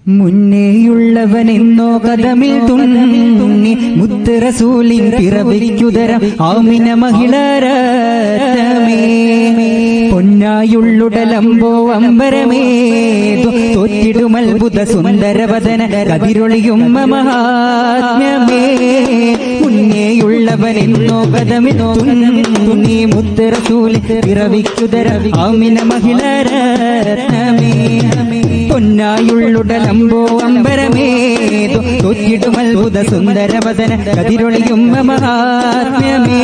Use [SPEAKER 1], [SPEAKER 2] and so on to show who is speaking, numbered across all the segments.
[SPEAKER 1] മുന്നേയുള്ളവനെന്നോ കദമിൽ തുന്നി മുത്ത് റസൂലിൻ പിറവിക്കുതരം ആമിന മഹിളരത്നമേ പൊന്നായുള്ളുടലമ്പോ അമ്പരമേ തോറ്റിടുമത്ഭുത സുന്ദരവദന കതിരൊളിയും മഹാത്മ്യമേ മുന്നേയുള്ളവനെന്നോ കദമിൽ തുന്നി മുത്ത് റസൂലിൻ പിറവിക്കുതരം ആമിന മഹിളരത്നമേ പൊന്നായുള്ളുടലമ്പോ അമ്പരമേതു തോറ്റിടുമത്ഭുത സുന്ദരവദന കതിരൊളിയും മഹാത്മ്യമേ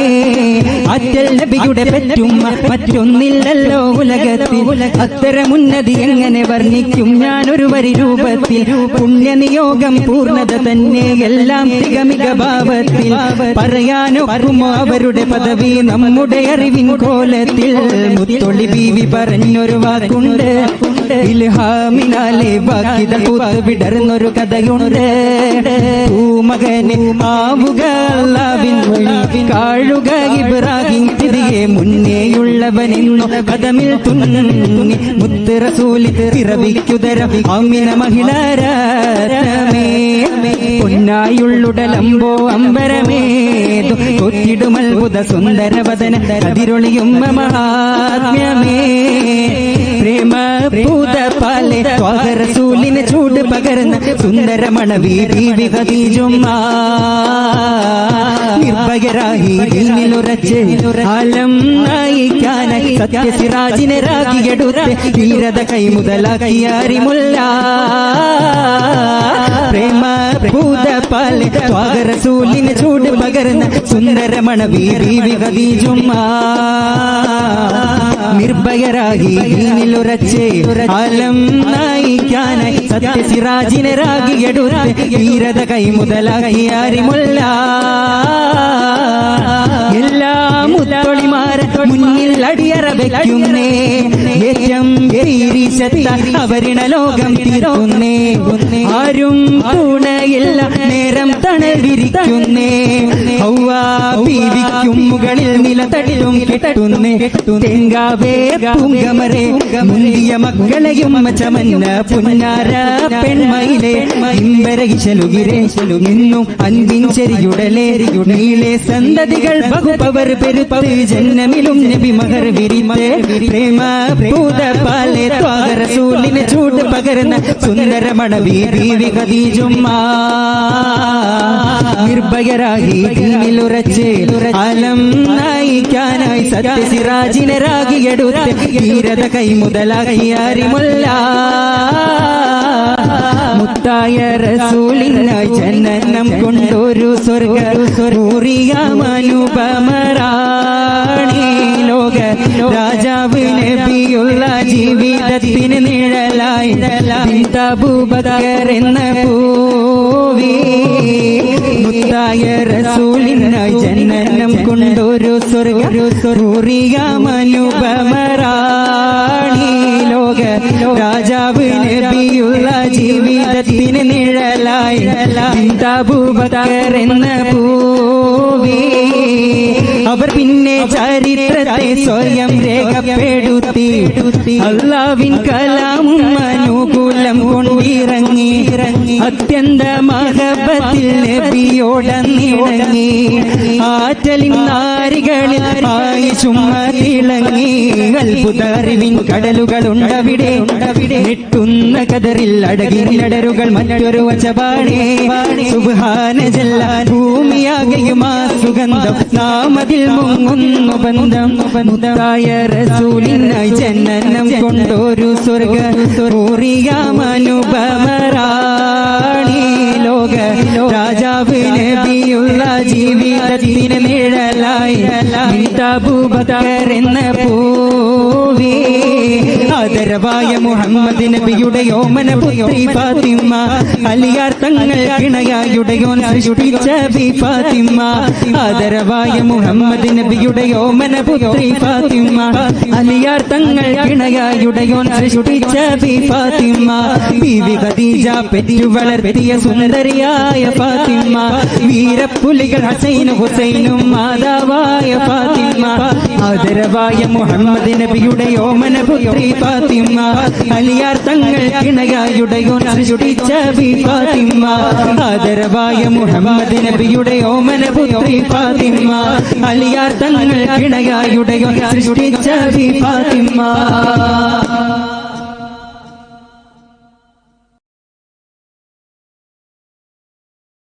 [SPEAKER 1] അറ്റൽ നബിയുടെ പെറ്റുമ്മ മറ്റൊന്നില്ലല്ലോ ഉലകത്തിൽ അത്തരമുന്നതി എങ്ങനെ വർണ്ണിക്കും ഞാനൊരു വരി രൂപത്തിൽ പുണ്യനിയോഗം പൂർണ്ണത തന്നെ എല്ലാം തികമിക ഭാവത്തിൽ പറയാനൊക്കുമോ അവരുടെ പദവി നമ്മുടെ അറിവിൻ കോലത്തിൽ മുത്തൊളി ബീവി പറഞ്ഞൊരു വാക്കുണ്ട് ഇൽഹാമിനാലെ ബാക്കിത പൂത്ത് വിടർന്നൊരു കഥയുണ്ട് പൂമകനെ ആവുക അല്ലാഹുവിൻ വഴി കാഴുക ഇബ്രാഹിം തിരികെ മുന്നേയുള്ളവനെന്നു കദമിൽ തുന്നി മുത്ത് റസൂലി പിറവിക്കുതരം ആമിന മഹിളരത്നമേ പൊന്നായുള്ളുടലമ്പോ അമ്പരമേ തോറ്റിടുമത്ഭുത സുന്ദരവദന കതിരൊളിയും മഹാത്മ്യമേ പ്രേമ പൂതപാലെ ത്വാഹ റസൂലിന് ചൂട് പകർന്ന സുന്ദരമണവി ബീവി ഖദീജുമ്മ നിർഭയരായി ദീനിലുറച്ച് ആലം നയിക്കാനായി സത്യസിറാജിനെ രാഗിയെടുത്ത് ധീരത കൈമുതലാക്കിയ അരിമുല്ല പ്രേമ പൂതപാലെ ത്വാഹ റസൂലിന് ചൂട് പകർന്ന സുന്ദരമണവി ബീവി ഖദീജുമ്മ നിർഭയരായി ദീനിലുറച്ച് ആലം നയിക്കാനായി സത്യസിറാജിനെ രാഗിയെടുത്ത് ധീരത കൈമുതലാക്കിയ അരിമുല്ല എല്ലാ മുത്തൊളിമാര മുന്നിൽ അടിയറ വയ്ക്കുന്നേ ഏറ്റം തീരിശത്ത അവരിണ ലോകം തീരുന്നേ ആരും തുണയില്ല നേരം തണൽ വിരിക്കുന്നേ ഹൗവാ ബീവിക്കും മുകളിൽ നിലതടിലും കെട്ടുന്നേ തെങ്കാവേ പൂങ്കമരേ മുന്തിയ മക്കളെയും ചമന്ന പുന്നാര പെൺമയിലെ ഇമ്പരകിശലുകിരേ നിന്നും അൻപിൻ ചെരിയുടലേരിയുടെ നീളെ സന്തതികൾ ബഹുപവർ പെരുത്ത് ജന്നമിലും നബി മഹർ വിരിമേ പ്രേമ പൂതപാലെ ത്വാഹ റസൂലിന് ചൂട് പകർന്ന സുന്ദരമണവി ബീവി ഖദീജുമ്മ നിർഭയരായി ദീനിലുറച്ച് ആലം നയിക്കാനായി സത്യസിറാജിനെ രാഗിയെടുത്ത് ധീരത കൈമുതലാക്കിയ അരിമുല്ല മുത്തായ റസൂലിനായി ജനനം കൊണ്ടൊരു സ്വർഗൂറിയാമനുപമരാണി ലോക രാജാവ് നബിയുള്ള ജീവിതത്തിന് നിഴലായി അബൂബക്കർ എന്ന പൂവി മുത്തായ റസൂലിനായി ജനനം കൊണ്ടൊരു സ്വർഗൂറിയാമനുപമരാണി ലോക രാജാവ് നബിയുള്ള ജീവിതത്തിന് നിഴലായി അബൂബക്കർ എന്ന പൂവി അവർ പിന്നെ ചരിത്രത്തെ സ്വയം രേഖപ്പെടുത്തി അല്ലാഹുവിൻ കലാമും അനുകൂലം കൊണ്ടിറങ്ങി അത്യന്ത മഹബത്തിൽ നബിയോടന്നിണങ്ങി ആറ്റലിൻ നാരികളിൽ ആയിഷും തിളങ്ങി അത്ഭുത അറിവിൻ കടലുകളുണ്ടവിടെ ഞെട്ടുന്ന കതറിൽ അടകിലടരുകൾ മറ്റൊരു വചപാടേ സുബ്ഹാന ജല്ല ഭൂമിയാകെയും ആ സുഗന്ധം നാമതിൽ മുങ്ങുന്നു ബന്ധം മുത്തായ റസൂലിനായി ജനനം കൊണ്ടൊരു സ്വർഗൂറിയാമനുപമരാണി ലോക രാജാവ് നബിയുള്ള ജീവിതത്തിന് നിഴലായി അബൂബക്കർ എന്ന പൂവി ആദരവായ മുഹമ്മദ് നബിയുടെ യോമന പുത്രി ഫാത്തിമ അലിയാർ തങ്ങൾ കിണയായുടെയോൻ സൃഷ്ടിച്ച ബി ഫാത്തിമ ആദരവായ മുഹമ്മദ് നബിയുടെ യോമന പുത്രി ഫാത്തിമ അലിയാർ തങ്ങൾ കിണയായുടെയോൻ സൃഷ്ടിച്ച ബി ഫാത്തിമ ബീവി ഖദീജ പെറ്റു വളർത്തിയ സുന്ദരിയായ ഫാത്തിമ വീരപ്പുലികൾ ഹസൈനും ഹുസൈനും മാതാവായ ഫാത്തിമ ആദരവായ മുഹമ്മദ് നബിയുടെ ഓമന പുത്രി ഫാത്തിമ അലിയാർ തങ്ങൾ കിണയായുടയോ സൃഷ്ടിച്ച ബി ഫാത്തിമ ആദരവായ മുഹമ്മദ് നബിയുടെ ഓമന പുത്രി ഫാത്തിമ അലിയാർ തങ്ങൾ കിണയായുടയോ സൃഷ്ടിച്ച ബി ഫാത്തിമ